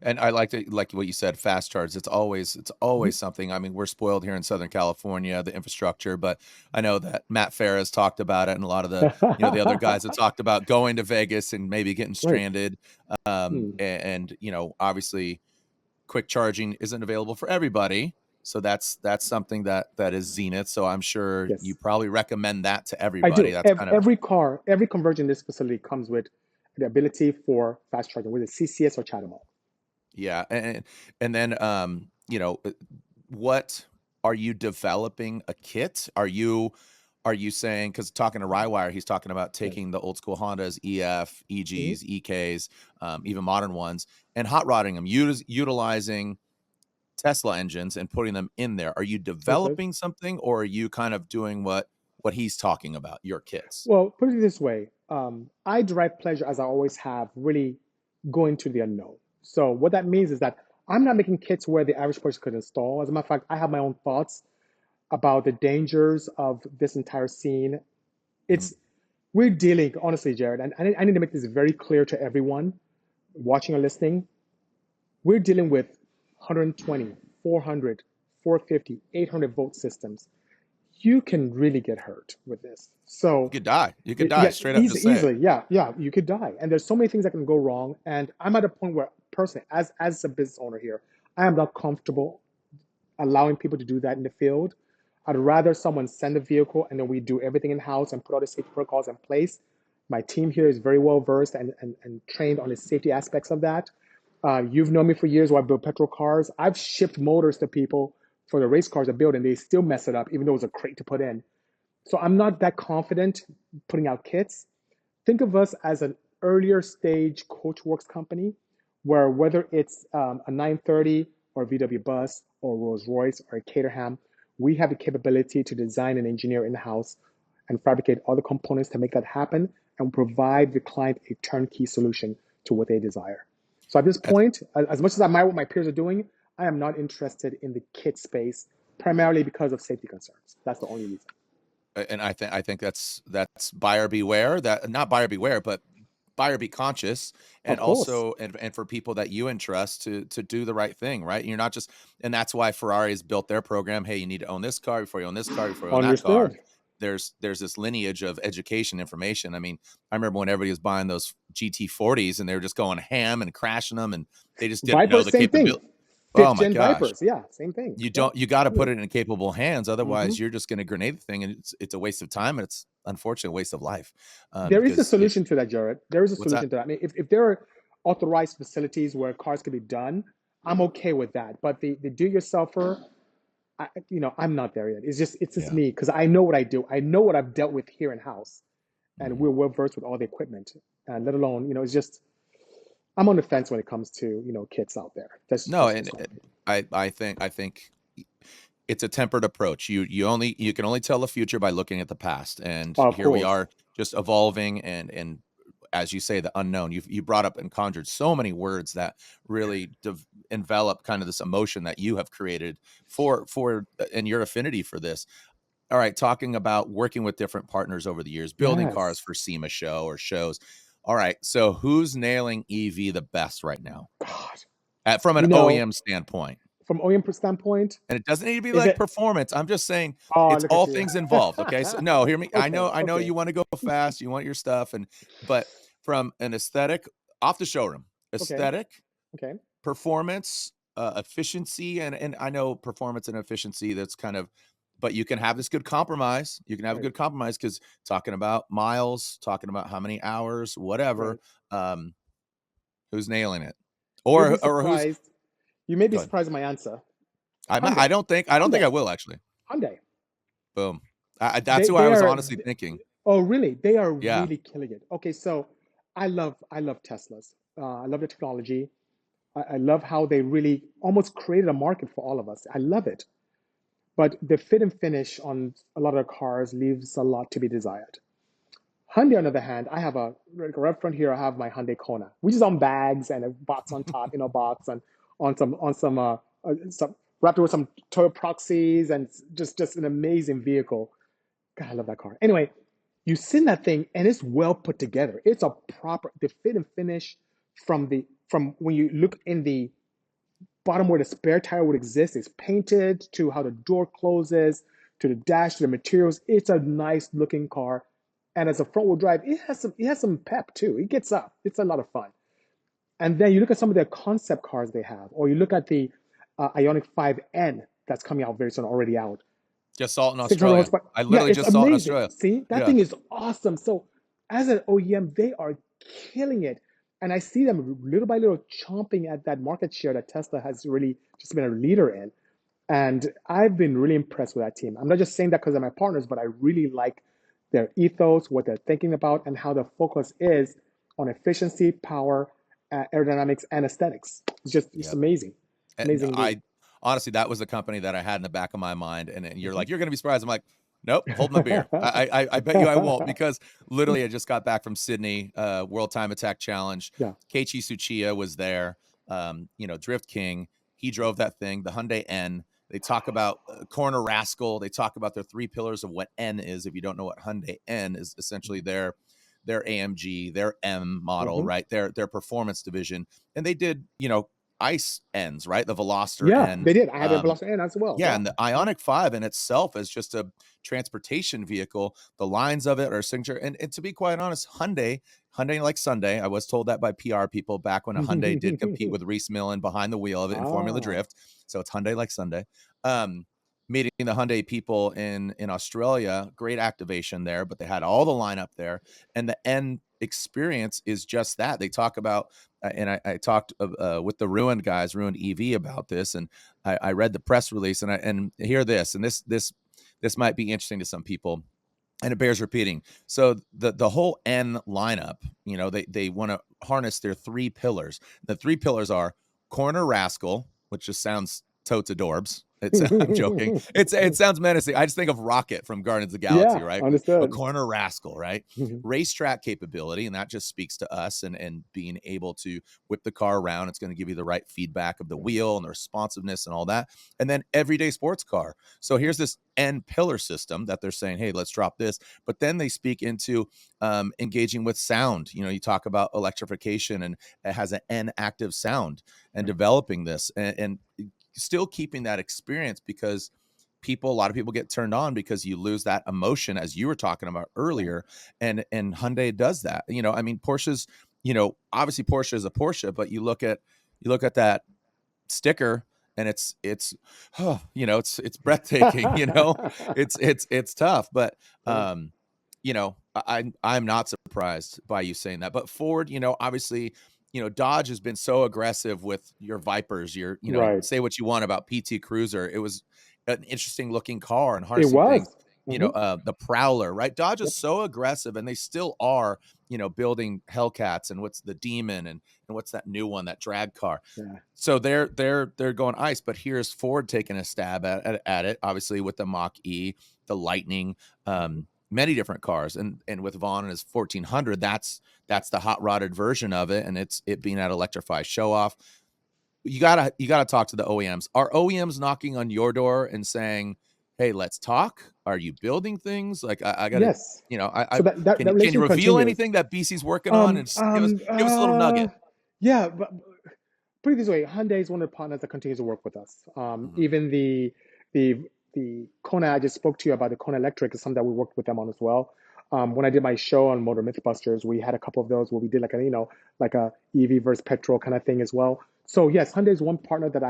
And I like what you said, fast charge. It's Mhm. always something. I mean, we're spoiled here in Southern California, the infrastructure, but I know that Matt Farah's talked about it, and a lot of the other guys have talked about going to Vegas and maybe getting Right. stranded. Mm. Obviously, quick charging isn't available for everybody. So that's something that is Zenith. So I'm sure you Yes, probably recommend that to I everybody. do. That's kind of, Every car, every conversion in this facility comes with the ability for fast charging, whether it's CCS or Chatamo. yeah. And then what are you developing a kit? Are you saying, because talking to Rywire, he's talking about Right. taking the old school Hondas, EF, Mhm. EGs, EKs, even modern ones, and hot rodding them, utilizing Tesla engines and putting them in there. Are you Okay. developing something, or are you kind of doing what he's talking about, your kits? Well, put it this way. I derive pleasure, as I always have, really going to the unknown. So what that means is that I'm not making kits where the average person could install. As a matter of fact, I have my own thoughts about the dangers of this entire scene. Mhm. It's We're dealing, honestly, Jared, and I need to make this very clear to everyone watching or listening. We're dealing with 120, 400, 450, 800-volt systems. You can really get hurt with this. You So, could die. You could die. yeah, Straight up, just say it. easily, yeah, you could die. And there's so many things that can go wrong. And I'm at a point where, personally, as a business owner here, I am not comfortable allowing people to do that in the field. I'd rather someone send a vehicle and then we do everything in house and put all the safety protocols in place. My team here is very well versed and trained on the safety aspects of that. You've known me for years where I built petrol cars. I've shipped motors to people for the race cars I build and they still mess it up, even though it was a crate to put in. So I'm not that confident putting out kits. Think of us as an earlier stage Coachworks company, where whether it's a 930 or a VW bus or Rolls Royce or a Caterham, we have the capability to design and engineer in house and fabricate all the components to make that happen and provide the client a turnkey solution to what they desire. So at this That's, point, as much as I admire what my peers are doing, I am not interested in the kit space primarily because of safety concerns. That's the only reason. and I think that's buyer beware. That not buyer beware, but buyer be conscious, and Of course, also and for people that you entrust to do the right thing, right? And you're not just, and that's why Ferrari's built their program. Hey, you need to own this car before you own this car before you own that car. understood. There's this lineage of education information. I mean, I remember when everybody was buying those GT40s and they were just going ham and crashing them, and they just didn't know Vipers, the same thing. capability. Oh Fifth my gen gosh. Vipers, yeah, same thing. Yeah, You got to put absolutely. it in capable hands. Hmm. Otherwise, you're just going to grenade the thing, and it's a waste of time, and it's unfortunately a waste of life. There is a Because solution to that, Jared. There is a what's that? solution to that. I mean, if there are authorized facilities where cars can be done, I'm okay with that. But the do-it-yourselfer, I'm not there yet. It's just Yeah. me because I know what I do. I know what I've dealt with here in house, and Mhm. we're well versed with all the equipment. And let alone, it's just I'm on the fence when it comes to, kits out there. No, That's and just on me. I think it's a tempered approach. You can only tell the future by looking at the past, and Of here we course. are just evolving and as you say, the unknown. You brought up and conjured so many words that really envelop kind of this emotion that you have created for and your affinity for this. All right, talking about working with different partners over the years, building cars Yes. for SEMA show or shows. All right, so who's nailing EV the best right now? God. From an You know, OEM standpoint. from OEM standpoint, And it doesn't need to be is like it? performance. I'm just saying Oh, it's look at all you. things involved. Okay. So no, hear me. Okay. I know Okay. you want to go fast, you want your stuff, but from an aesthetic off the showroom, Okay. aesthetic, Okay. performance, efficiency, and I know performance and efficiency, that's kind of, but you can have this good compromise. You can have a Right. good compromise because talking about miles, talking about how many hours, whatever. Right. Um, who's nailing it? You'll be Or who's surprised. You may be good. surprised at my answer. I Hyundai. don't think I Hyundai. will actually. Hyundai. Boom. That's They who I they was are. honestly thinking. Oh, really? They are Yeah. really killing it. Okay, so I love Teslas. I love the technology. I love how they really almost created a market for all of us. I love it. But the fit and finish on a lot of the cars leaves a lot to be desired. Hyundai, on the other hand, I have right front here. I have my Hyundai Kona, which is on bags and a box on top, in a box, and on some wrapped with some Toyota proxies, and just an amazing vehicle. God, I love that car. Anyway, you send that thing and it's well put together. It's a proper the fit and finish from when you look in the bottom where the spare tire would exist is painted to how the door closes to the dash to the materials. It's a nice looking car. And as a front wheel drive, it has some pep too. It gets up. It's a lot of fun. And then you look at some of their concept cars they have, or you look at the Ioniq 5N that's coming out very soon, already out. Just salt in 600 Australia. horsepower. I Yeah, literally it's just saw it in amazing. Australia. See, that Yeah. thing is awesome. So, as an OEM, they are killing it. And I see them little by little chomping at that market share that Tesla has really just been a leader in. And I've been really impressed with that team. I'm not just saying that because they're my partners, but I really like their ethos, what they're thinking about, and how the focus is on efficiency, power, aerodynamics, and aesthetics. It's Yep. amazing. And Amazing indeed. I honestly, that was the company that I had in the back of my mind. And you're like, you're gonna be surprised. I'm like, nope, hold my beer. I bet you I won't, because literally I just got back from Sydney, World Time Attack Challenge. Yeah. Keiichi Tsuchiya was there. Drift King. He drove that thing, the Hyundai N. They talk about Corner Rascal. They talk about their three pillars of what N is. If you don't know what Hyundai N is, essentially their AMG, their M model, Hmm. right? Their performance division. And they did, ice ends, right? The Veloster Yeah, end. they did. I had a Velocity N as well. Yeah, Yeah. and the Ionic 5 in itself is just a transportation vehicle. The lines of it are signature. And to be quite honest, Hyundai like Sunday. I was told that by PR people back when a Hyundai did compete with Reese Millen behind the wheel of it in Formula Ah. Drift. So it's Hyundai like Sunday. Meeting the Hyundai people in Australia, great activation there, but they had all the lineup there, and the end experience is just that. They talk about, and I talked with the Ruined guys, Ruined EV, about this, and I read the press release, and hear this, and this might be interesting to some people, and it bears repeating. So the whole N lineup, they want to harness their three pillars. The three pillars are Corner Rascal, which just sounds totes adorbs. I'm joking. It sounds menacing. I just think of Rocket from Guardians of the Galaxy, Yeah, right? A understood. corner rascal, right? Racetrack capability, and that just speaks to us and being able to whip the car around. It's going to give you the right feedback of the Yeah. wheel and the responsiveness and all that. And then everyday sports car. So here's this N pillar system that they're saying, hey, let's drop this. But then they speak into engaging with sound. You talk about electrification, and it has an N active sound, and Right. developing this and still keeping that experience, because a lot of people get turned on because you lose that emotion, as you were talking about Right. earlier. And Hyundai does that. I mean, Porsche's, obviously Porsche is a Porsche, but you look at that sticker, and it's it's breathtaking. It's tough, but Right. um I'm not surprised by you saying that. But Ford, obviously, Dodge has been so aggressive with your Vipers. Right. Say what you want about PT Cruiser. It was an interesting looking car and It harnessing things. was. Hmm. the Prowler, right? Dodge is Yep. so aggressive, and they still are, building Hellcats, and what's the Demon, and what's that new one, that drag car. Yeah. So they're going ice, but here's Ford taking a stab at it, obviously with the Mach E, the Lightning, many different cars, and with Vaughn and his 1400, that's the hot rodded version of it, and it being at Electrify Show Off. You gotta talk to the OEMs. Are OEMs knocking on your door and saying, "Hey, let's talk"? Are you building things? Like I gotta, Yes. I So that can you relation reveal continues. anything that BC's working on, Um, and just um, give us a little uh, nugget? yeah, but put it this way, Hyundai is one of the partners that continues to work with us. Mhm. Even the the Kona I just spoke to you about, the Kona Electric, is something that we worked with them on as well. When I did my show on Motor Mythbusters, we had a couple of those where we did like a like a EV versus petrol kind of thing as well. So yes, Hyundai is one partner that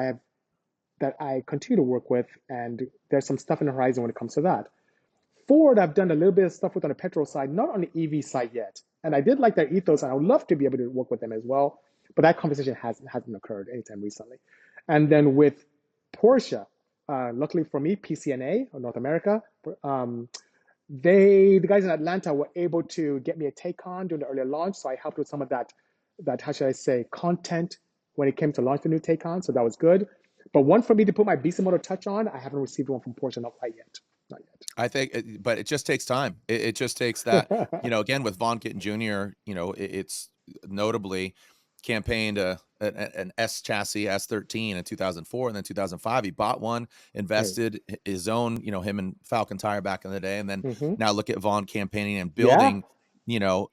I continue to work with, and there's some stuff in the horizon when it comes to that. Ford, I've done a little bit of stuff with on the petrol side, not on the EV side yet. And I did like their ethos, and I would love to be able to work with them as well. But that conversation hasn't occurred anytime recently. And then with Porsche, luckily for me, PCNA or North America, um, the guys in Atlanta were able to get me a Taycan during the earlier launch. So I helped with some of that how should I say, content when it came to launch the new Taycan. So that was good. But one for me to put my Bisimoto touch on, I haven't received one from Porsche, not quite yet. Not I think, but it just takes time. It just takes that, yet. again, with Von Kitten Jr., it's notably campaigned an S chassis S13 in 2004, and then 2005 he bought one, Right. invested his own, him and Falcon Tire back in the day, and then Mm-hmm. now look at Von campaigning and Yeah, building,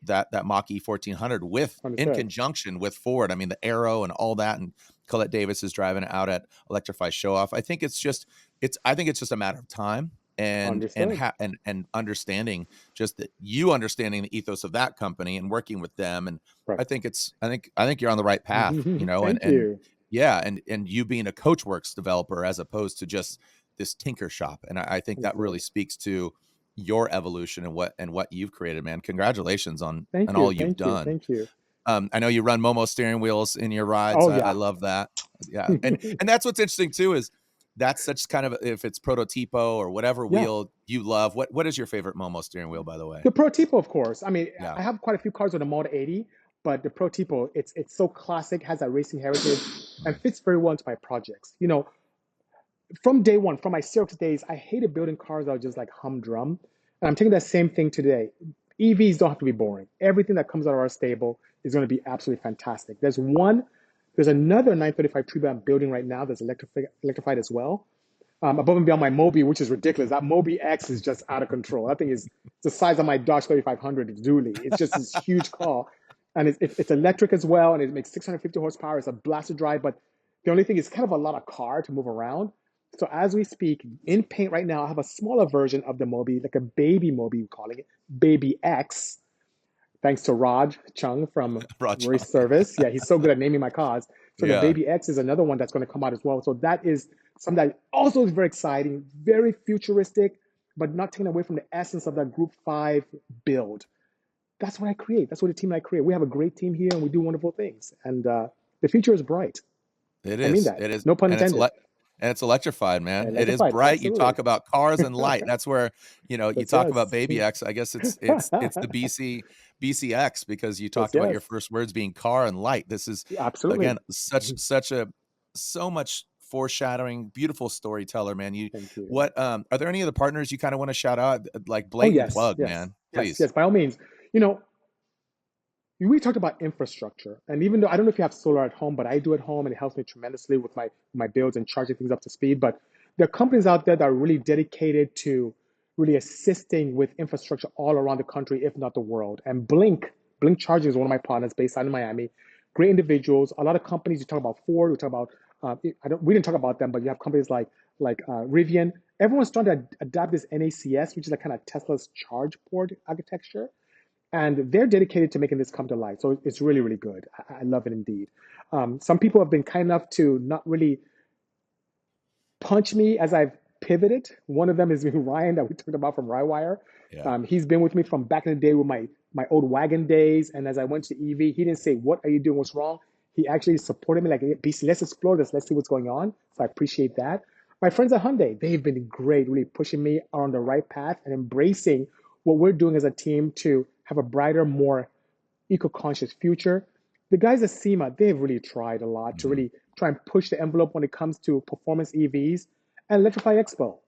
that Mach E 1400 in understood. conjunction with Ford. I mean, the Arrow and all that, and Colette Davis is driving it out at Electrify Show Off. I think it's just a matter of time, Understood. and understanding, just that you understanding the ethos of that company and working with them. And Right. I think you're on the right path, Thank and you. yeah, and you being a Coachworks developer as opposed to just this tinker shop. And I think that Understood. really speaks to your evolution and what you've created, man. Congratulations on Thank you. all you've Thank you. done. Thank you. I know you run Momo steering wheels in your rides. Oh I yeah. love that. Yeah, and that's what's interesting too, is that's such kind of, if it's prototypo or whatever Yeah. wheel you love. What is your favorite Momo steering wheel, by the way? The Pro Tipo, of course. I mean, Yeah. I have quite a few cars with a Model 80, but the Pro Tipo, it's so classic, has that racing heritage, and fits very well into my projects. From day one, from my Xerox days, I hated building cars that were just like humdrum. And I'm taking that same thing today. EVs don't have to be boring. Everything that comes out of our stable is going to be absolutely fantastic. There's another 935 Tree I'm building right now that's electrified as well. Above and beyond my Moby, which is ridiculous. That Moby X is just out of control. That thing is the size of my Dodge 3500 Dually. It's just this huge car. And it's electric as well, and it makes 650 horsepower. It's a blasted drive, but the only thing is kind of a lot of car to move around. So as we speak, in paint right now, I have a smaller version of the Moby, like a baby Moby, we're calling it, Baby X, thanks to Raj Chung from Race Rajang. Service. Yeah, he's so good at naming my cars. So the Yeah. Baby X is another one that's going to come out as well. So that is something that also is very exciting, very futuristic, but not taking away from the essence of that Group 5 build. That's what I create. That's what the team I create. We have a great team here and we do wonderful things. And the future is bright. It I mean is. that. It is. No pun And it's intended. electrified, man. It is Electrified, bright. You absolutely. talk about cars and light. That's where, you That's talk about yes. Baby X. I guess it's the BCX, because you That's talked about your yes. first words being car and light. This is, Absolutely. again, so much foreshadowing, beautiful storyteller, man. Thank you. What are there any other partners you kind of want to shout out, like Oh blatant yes, plug, yes, man? yes, Please. yes. By all means, you know, we talked about infrastructure, and even though I don't know if you have solar at home, but I do at home, and it helps me tremendously with my builds and charging things up to speed. But there are companies out there that are really dedicated to really assisting with infrastructure all around the country, if not the world. And Blink Charging is one of my partners based out in Miami. Great individuals. A lot of companies. You talk about Ford. We talk about. We didn't talk about them, but you have companies like Rivian. Everyone's starting to adapt this NACS, which is a kind of Tesla's charge port architecture, and they're dedicated to making this come to life. So it's really, really good. I love it indeed. Some people have been kind enough to not really punch me as I've pivoted. One of them is Ryan that we talked about from Rywire. Yeah. He's been with me from back in the day with my old wagon days. And as I went to EV, he didn't say, "What are you doing? What's wrong?" He actually supported me like, "BC, let's explore this. Let's see what's going on." So I appreciate that. My friends at Hyundai, they've been great, really pushing me on the right path and embracing what we're doing as a team to have a brighter, more eco-conscious future. The guys at SEMA, they've really tried a lot to Mhm. really try and push the envelope when it comes to performance EVs. And Electrify Expo,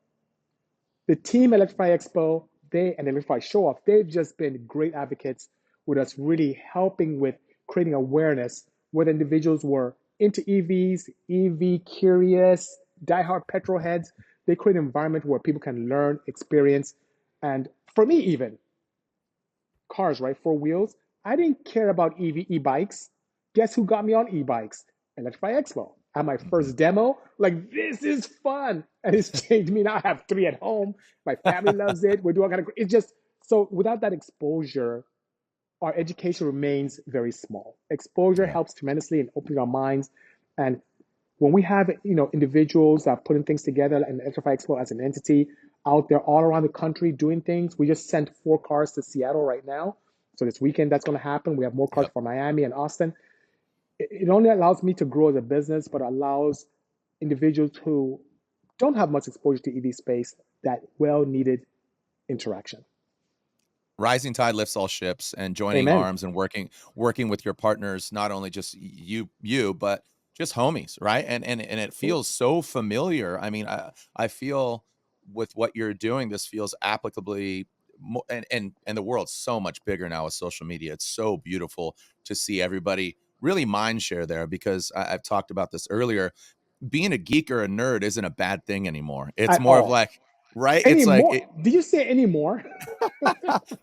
the team Electrify Expo, they and Electrify Show Off, they've just been great advocates with us, really helping with creating awareness, whether individuals were into EVs, EV curious, diehard petrol heads. They create an environment where people can learn, experience, and for me even, cars, right? Four wheels. I didn't care about EV e-bikes. Guess who got me on e-bikes? Electrify Expo. At my Mhm. first demo, like this is fun, and it's changed me. Now I have three at home. My family loves it. We're doing kind of. It's just so without that exposure, our education remains very small. Exposure Yeah. helps tremendously in opening our minds, and when we have individuals that are putting things together and Electrify Expo as an entity out there all around the country doing things. We just sent 4 cars to Seattle right now. So this weekend that's going to happen. We have more cars Yep. for Miami and Austin. It only allows me to grow as a business, but allows individuals who don't have much exposure to EV space that well needed interaction. Rising tide lifts all ships, and joining Amen. arms and working with your partners, not only just you, but just homies, right? And it feels Absolutely. so familiar. I mean, I feel with what you're doing, this feels applicably and the world's so much bigger now with social media. It's so beautiful to see everybody really mind share there because I've talked about this earlier. Being a geek or a nerd isn't a bad thing anymore. It's At more of all. like, right? Any It's like more? Did you say any more?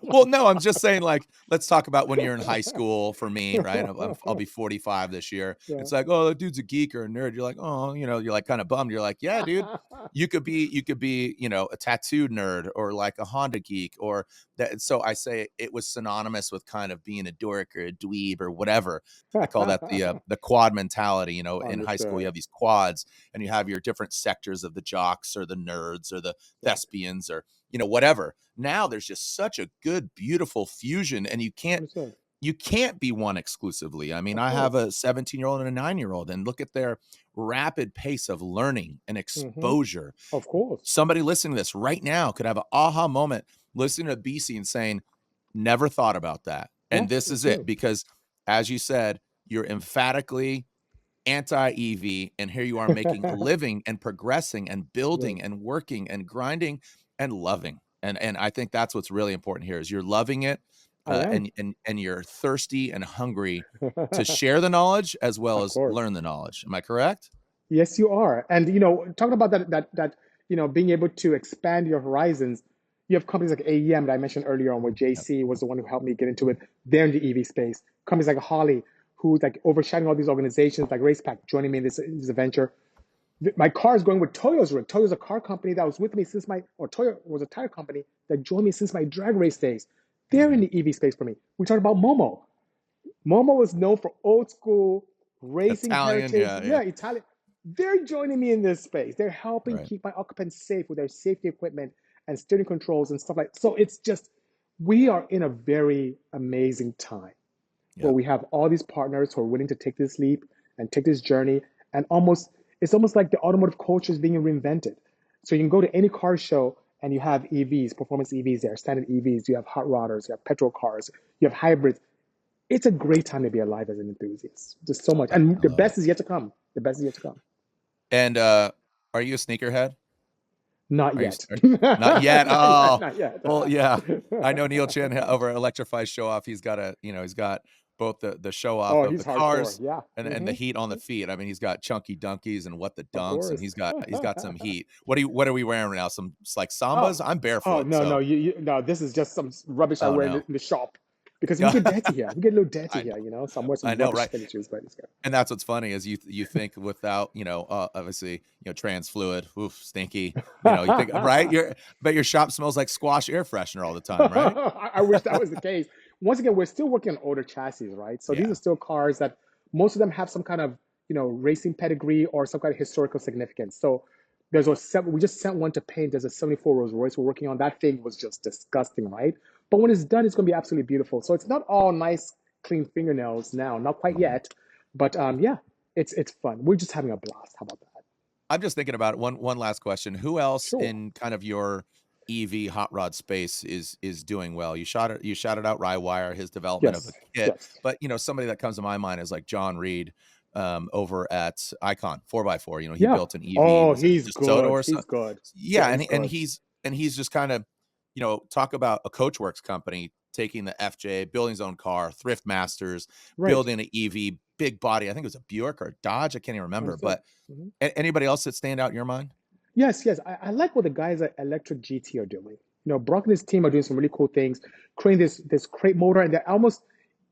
well, no, I'm just saying, like, let's talk about when you're in high school for me, right? I'll be 45 this year. Yeah. It's like, oh, that dude's a geek or a nerd. You're like, oh, you're like kind of bummed. You're like, yeah, dude, you could be, a tattooed nerd or like a Honda geek or that. So I say it was synonymous with kind of being a dork or a dweeb or whatever. I call that the quad mentality. In high school, you Understood. have these quads and you have your different sectors of the jocks or the nerds or the Yeah. thespians or whatever. Now there's just such a good, beautiful fusion, and Understood. you can't be one exclusively. I mean, Of I have course. a 17-year-old and a 9-year-old, and look at their rapid pace of learning and Hmm. exposure. Of course. Somebody listening to this right now could have an aha moment listening to BC and saying, never thought about that. And Yes, this it's is it, true. because as you said, you're emphatically anti-EV, and here you are making a living and progressing and Yes, building and working and grinding and loving. And I think that's what's really important here is you're loving it, I am. and you're thirsty and hungry to share the knowledge as well Of as course. learn the knowledge. Am I correct? Yes, you are. And talking about that, being able to expand your horizons, you have companies like AEM that I mentioned earlier on, where Yep. JC was the one who helped me get into it. They're in the EV space. Companies like Holly, who's like overshadowing all these organizations like RacePack, joining me in this venture. My car is going with Toyo's rig. Toyo's a car company that was with me since or Toyo was a tire company that joined me since my drag race days. They're in Mhm. the EV space for me. We talked about Momo. Momo is known for old school racing Italian, heritage. yeah, yeah. Yeah, Italian. They're joining me in this space. They're helping Right. keep my occupants safe with their safety equipment and steering controls and stuff like that. So it's just, we are in a very amazing time where Yep. we have all these partners who are willing to take this leap and take this journey. And it's almost like the automotive culture is being reinvented. So you can go to any car show and you have EVs, performance EVs there, standard EVs, you have hot rodders, you have petrol cars, you have hybrids. It's a great time to be alive as an enthusiast. Just so much. And I the love it. best is yet to come. The best is yet to come. And are you a sneakerhead? Not Are you yet. not yet? Not yet. Oh, Not yet. well, yeah. I know Neil Chin over at Electrify Show Off. He's got both the show off Oh, of he's the hardcore. cars Yeah. and the heat on the feet. I mean, he's got chunky dunkies and what the Of dunks, and course. he's got some heat. What are we wearing right now? Some like Oh, sambas? I'm oh barefoot, no, no, so no. This is just some rubbish I oh wear in no. the shop because we get dirty here. We get a little dirty I here, know, So I'm wearing I some know, rubbish right? tennis shoes, but it's good. And that's what's funny is you think without, obviously, trans fluid, oof, stinky, you think, right? But your shop smells like squash air freshener all the time, right? I wish that was the case. Once again, we're still working on older chassis, right? So these Yeah. are still cars that most of them have some kind of, racing pedigree or some kind of historical significance. So we just sent one to paint. There's a 74 Rolls Royce we're working on. That thing was just disgusting, right? But when it's done, it's going to be absolutely beautiful. So it's not all nice, clean fingernails now, not quite Mhm. yet. But yeah, it's fun. We're just having a blast. How about that? I'm just thinking about one last question. Who else Sure. in kind of your EV hot rod space is doing well? You shouted out Rywire, his development of the Yes. kit, Yes. but somebody that comes to my mind is like John Reed over at Icon 4x4. He Yeah. built an EV. Oh, Was it he's DeSoto good. or He's something? good. Yeah, Yeah, and he's good. he's just kind of talk about a Coachworks company taking the FJ, building his own car, Thrift Masters, Right. building an EV, big body. I think it was a Buick or a Dodge. I can't even remember. Understood. But Mhm. anybody else that stand out in your mind? Yes, yes. I like what the guys at Electric GT are doing. Brock and his team are doing some really cool things, creating this crate motor, and they're almost,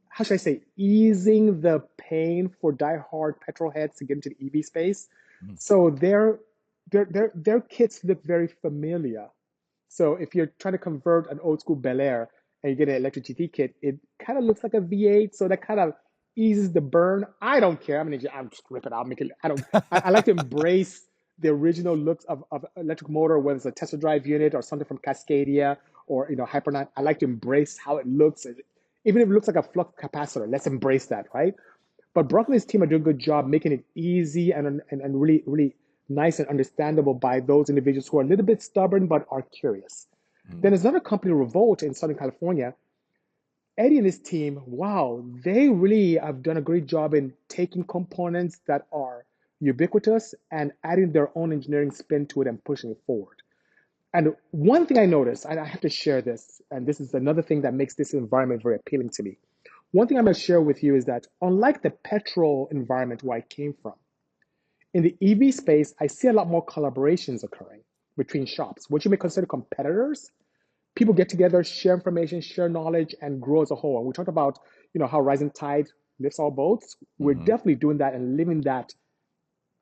how should I say, easing the pain for diehard petrol heads to get into the EV space. Mhm. So their kits look very familiar. So if you're trying to convert an old school Bel Air and you get an electric GT kit, it kind of looks like a V8. So that kind of eases the burn. I don't care. I'm just rip it out, make it. I don't. I like to embrace the original looks of electric motor, whether it's a Tesla drive unit or something from Cascadia or Hyperknight. I like to embrace how it looks, even if it looks like a flux capacitor. Let's embrace that, right? But Broccoli's team are doing a good job making it easy and really, really nice and understandable by those individuals who are a little bit stubborn but are curious. Then Mhm. there's another company, Revolt, in Southern California. Eddie and his team, wow, they really have done a great job in taking components that are ubiquitous and adding their own engineering spin to it and pushing it forward. And one thing I noticed, and I have to share this, and this is another thing that makes this environment very appealing to me. One thing I'm going to share with you is that unlike the petrol environment where I came from, in the EV space, I see a lot more collaborations occurring between shops, which you may consider competitors. People get together, share information, share knowledge, and grow as a whole. And we talked about, how rising tide lifts all boats. We're Mhm. definitely doing that and living that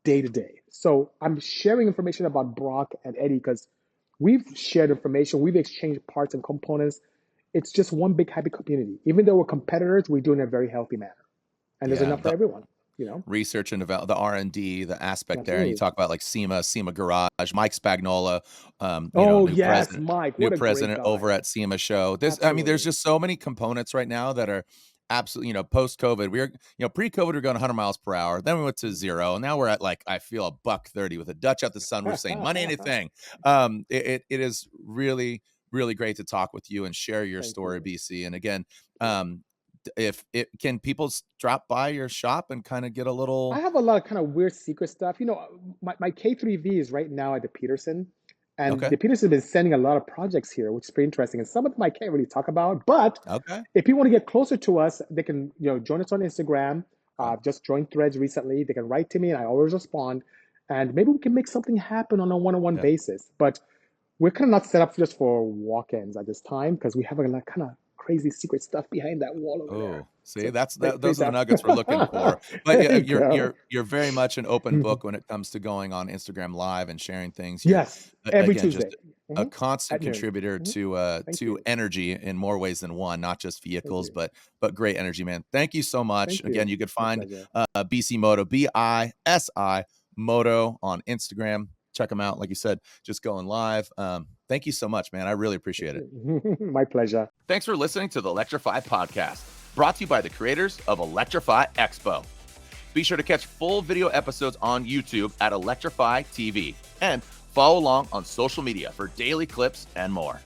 day to day. So I'm sharing information about Brock and Eddie because we've shared information, we've exchanged parts and components. It's just one big happy community. Even though we're competitors, we do it in a very healthy manner. And there's Yeah, enough for the everyone. research and develop the R&D, the aspect there, and you Absolutely. talk about like SEMA Garage, Mike Spagnola, Oh, new yes, president, Mike. What a great over guy. at SEMA show. I mean, there's Absolutely. just so many components right now that are absolutely, post COVID. Pre-COVID, we are going 100 miles per hour. Then we went to zero, and now we're at like I feel a buck 30 with a Dutch out the sun. We're saying money ain't a thing. It is really really great to talk with you and share your Thank story, you. BC. And again, Yeah. if it can people drop by your shop and kind of get a I little. have a lot of kind of weird secret stuff. My K3V is right now at the Peterson, and Okay. the Peterson has been sending a lot of projects here, which is pretty interesting. And some of them I can't really talk about, but Okay. if people want to get closer to us, they can, join us on Instagram. Okay. Just joined Threads recently. They can write to me, and I always respond. And maybe we can make something happen on a one-on-one Yeah. basis. But we're kind of not set up just for walk-ins at this time because we have a lot kind of crazy secret stuff behind that wall over there. Oh, see, So stay, stay those are the tapped. nuggets we're looking for. But There yeah, you go. you're very much an open book when it comes to going on Instagram Live and sharing things. You're Yes, every again Tuesday just a constant at noon. contributor Thank to you. energy in more ways than one, not just Thank vehicles, you. but great energy, man. Thank you so much. Thank Again, you. you could My find pleasure. Bisimoto, Bisi Moto on Instagram. Check them out. Like you said, just going live. Thank you so much, man. I really Thank appreciate it. you. My pleasure. Thanks for listening to the Electrify Podcast, brought to you by the creators of Electrify Expo. Be sure to catch full video episodes on YouTube at Electrify TV and follow along on social media for daily clips and more.